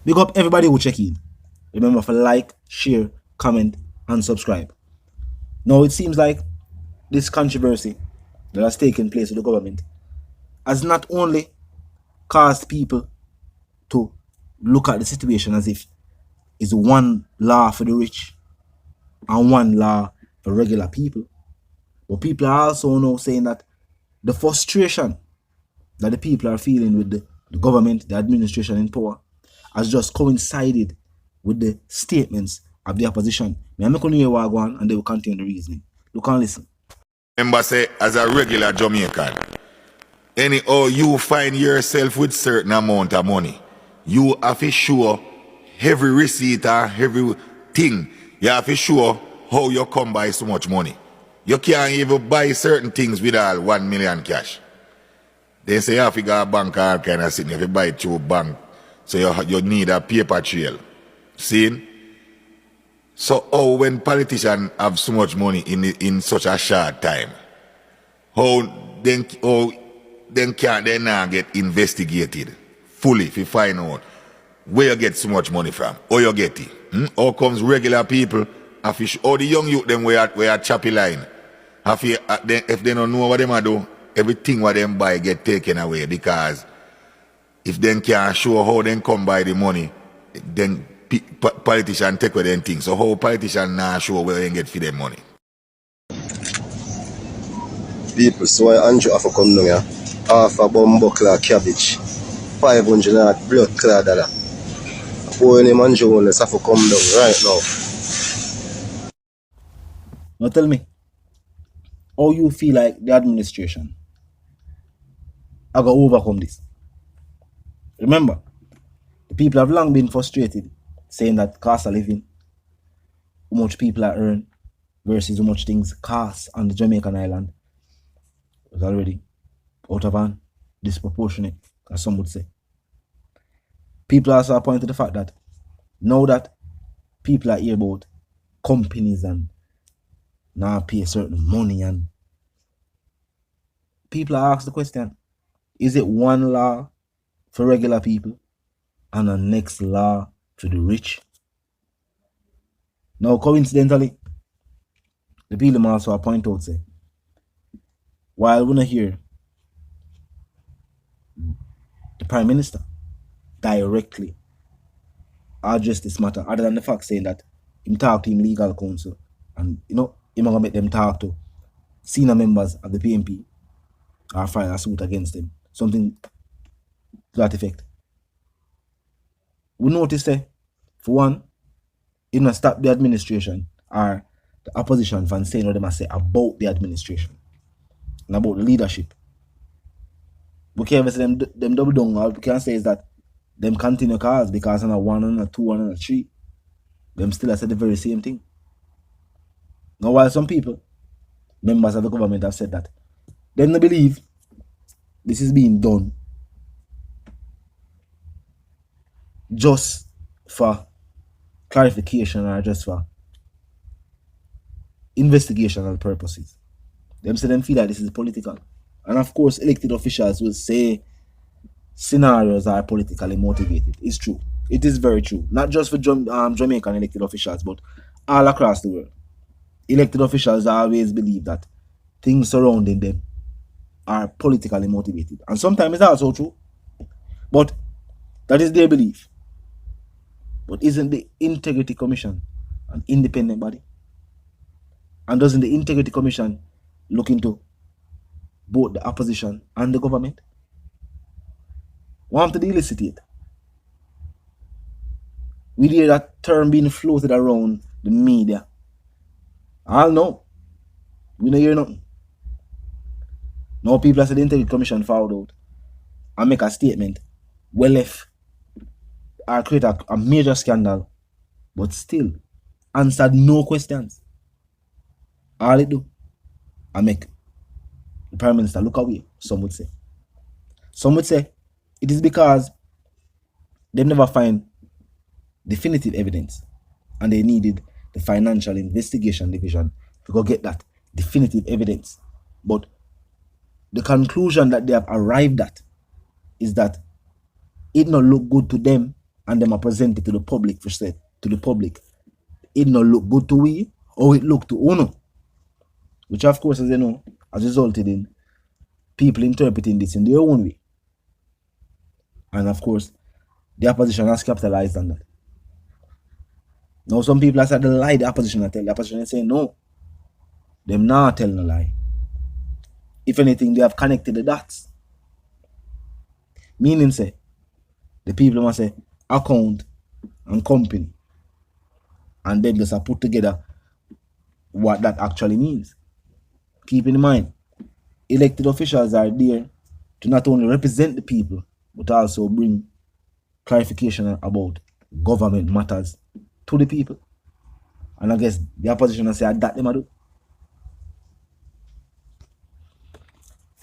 Big up everybody who check in. Remember to like, share, comment, and subscribe. Now it seems like this controversy that has taken place with the government has not only caused people to look at the situation as if it's one law for the rich and one law for regular people, but people are also now saying that the frustration that the people are feeling with the government, the administration in power, has just coincided with the statements of the opposition. I'm not going to hear what go on, and they will continue the reasoning. Look and listen. Remember, say, as a regular Jamaican, anyhow you find yourself with certain amount of money, you have to show every receipt or every thing. You have to show how you come by so much money. You can't even buy certain things with all 1 million cash. They say you have to go a bank or kind of thing. If you buy it through a bank, so you need a paper trail. See? So how when politicians have so much money in such a short time, how then can't they now get investigated fully if you find out where you get so much money from, or you get it? How comes regular people, or the young youth them where choppy line, if they don't know what they do, everything what them buy get taken away, because if they can't show how they come by the money, then politicians take away them things. So how politicians now show where they get for them money? People, so Andrew have to come down here. Half a bumbo clad cabbage. 500 blood clad dollar. Poor name Andrew Holness have to come down right now. Now tell me, how you feel like the administration are going to overcome this? Remember, the people have long been frustrated, saying that cost of living, how much people are earn versus how much things cost on the Jamaican island, was already out of hand, disproportionate, as some would say. People also point to the fact that now that people are here about companies and now pay certain money, and people are asked the question, is it one law for regular people and a next law to the rich? Now, coincidentally, the people also point out, say, while we not hear the Prime Minister directly address this matter, other than the fact saying that him talk to him legal counsel, and him gonna make them talk to senior members of the PMP or file a suit against them, something to that effect. We notice that, for one, it not stop the administration or the opposition from saying what they must say about the administration and about the leadership. We can't say them double down. All we can say is that them continue cause, because on a 1 and a 2 and a 3, them still have said the very same thing. Now, while some people, members of the government, have said that they don't believe this is being done just for clarification or just for investigational purposes. Them say them feel that this is political. And of course, elected officials will say scenarios are politically motivated. It's true. It is very true. Not just for Jamaican elected officials, but all across the world. Elected officials always believe that things surrounding them are politically motivated. And sometimes it's also true. But that is their belief. But isn't the Integrity Commission an independent body? And doesn't the Integrity Commission look into both the opposition and the government? Want to elicit it? We hear that term being floated around the media. I'll know. We don't hear nothing. Now people say the Integrity Commission found out and make a statement, well, if I create a major scandal, but still answered no questions. All it do, I make the Prime Minister look away, some would say. Some would say it is because they never find definitive evidence and they needed the Financial Investigation Division to go get that definitive evidence. But the conclusion that they have arrived at is that it not look good to them and them are presented to the public for said to the public, it not look good to we or it look to Uno. Which of course, as you know, has resulted in people interpreting this in their own way. And of course, the opposition has capitalized on that. Now some people have said the lie the opposition tell. The opposition is saying no. Them not telling a lie. If anything, they have connected the dots. Meaning say, the people must say account and company. And then just put together what that actually means. Keep in mind, elected officials are there to not only represent the people, but also bring clarification about government matters to the people. And I guess the opposition will say that them do.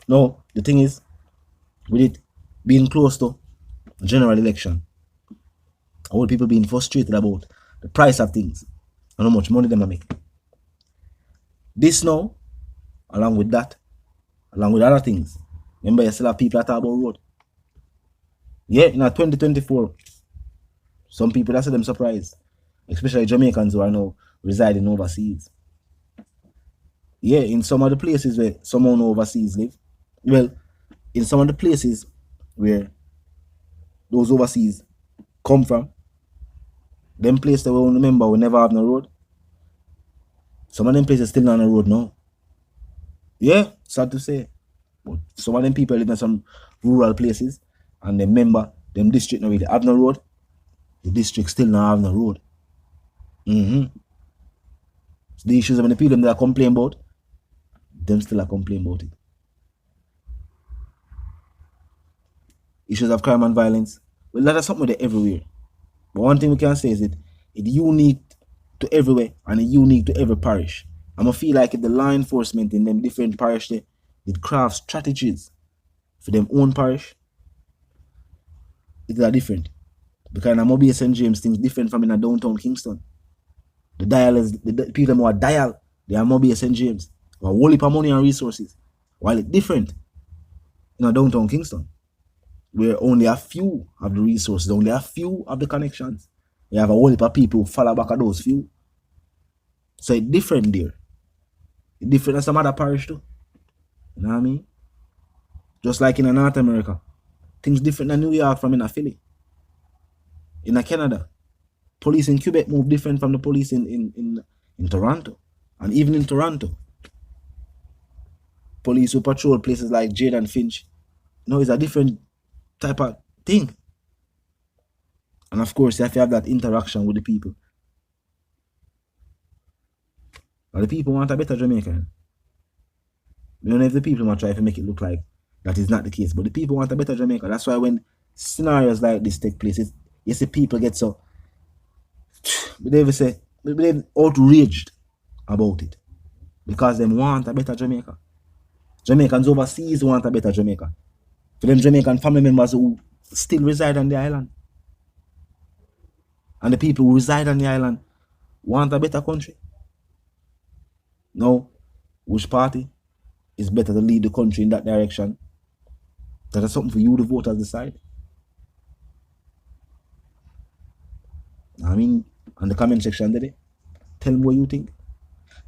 No, the thing is, with it being close to general election, all people being frustrated about the price of things and how much money they make. This now, along with that, along with other things, remember you still have people that talk about road. Yeah, in 2024, some people that say them surprised, especially Jamaicans who are now residing overseas. Yeah, in some of the places where someone overseas live, well, in some of the places where those overseas come from, them places that we only remember we never have no road. Some of them places still not on the road now. Yeah, sad to say. But some of them people live in some rural places and they remember them district not really have no road. The district still not have no road. So the issues of the people that complain about, them still are complaining about it. Issues of crime and violence, well, that is something there everywhere. But one thing we can say is it's unique to everywhere and it's unique to every parish. I'm gonna feel like if the law enforcement in them different parish they craft strategies for them own parish, it's different. Because in Mobile St. James things different from in a downtown Kingston. The dial is the people who are dial, they are Mobile St. James. Or a whole heap of money and resources. While it's different in a downtown Kingston, where only a few of the resources, only a few of the connections. You have a whole heap of people who follow back at those few. So it's different there. It's different than some other parish too. You know what I mean? Just like in North America. Things different than New York from in a Philly. In a Canada. Police in Quebec move different from the police in Toronto. And even in Toronto. Police who patrol places like Jade and Finch. You know, it's a different type of thing. And of course, you have to have that interaction with the people. But the people want a better Jamaica. You don't know if the people want to try to make it look like that is not the case. But the people want a better Jamaica. That's why when scenarios like this take place, you see people get so, they outraged about it. Because they want a better Jamaica. Jamaicans overseas want a better Jamaica. For them Jamaican family members who still reside on the island. And the people who reside on the island want a better country. Now, which party is better to lead the country in that direction? That is something for you, the voters, decide. I mean, on the comment section today, tell me what you think.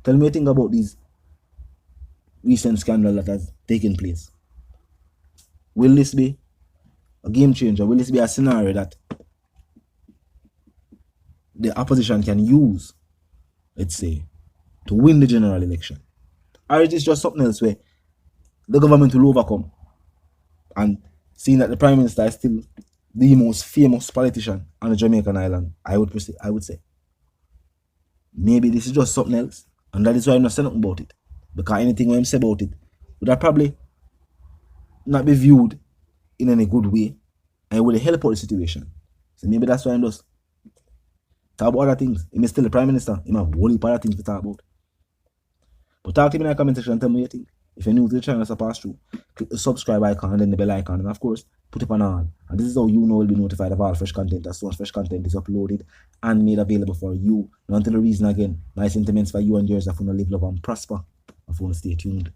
Tell me what you think about these recent scandal that has taken place. Will this be a game changer? Will this be a scenario that the opposition can use, let's say, to win the general election? Or it is just something else where the government will overcome? And seeing that the Prime Minister is still the most famous politician on the Jamaican island, I would say. Maybe this is just something else. And that is why I'm not saying nothing about it. Because anything I say about it would probably not be viewed in any good way. And it would help out the situation. So maybe that's why I'm just talk about other things. He may still the Prime Minister. He might have a whole heap of other things to talk about. But talk to me in the comment section and tell me what you think. If you're new to the channel, so pass through, click the subscribe icon and then the bell icon. And of course, put it on all. And this is how you know you'll be notified of all fresh content as soon as fresh content is uploaded and made available for you. And until the reason again, my sentiments for you and yours are going to live, love, and prosper. I'm going to stay tuned.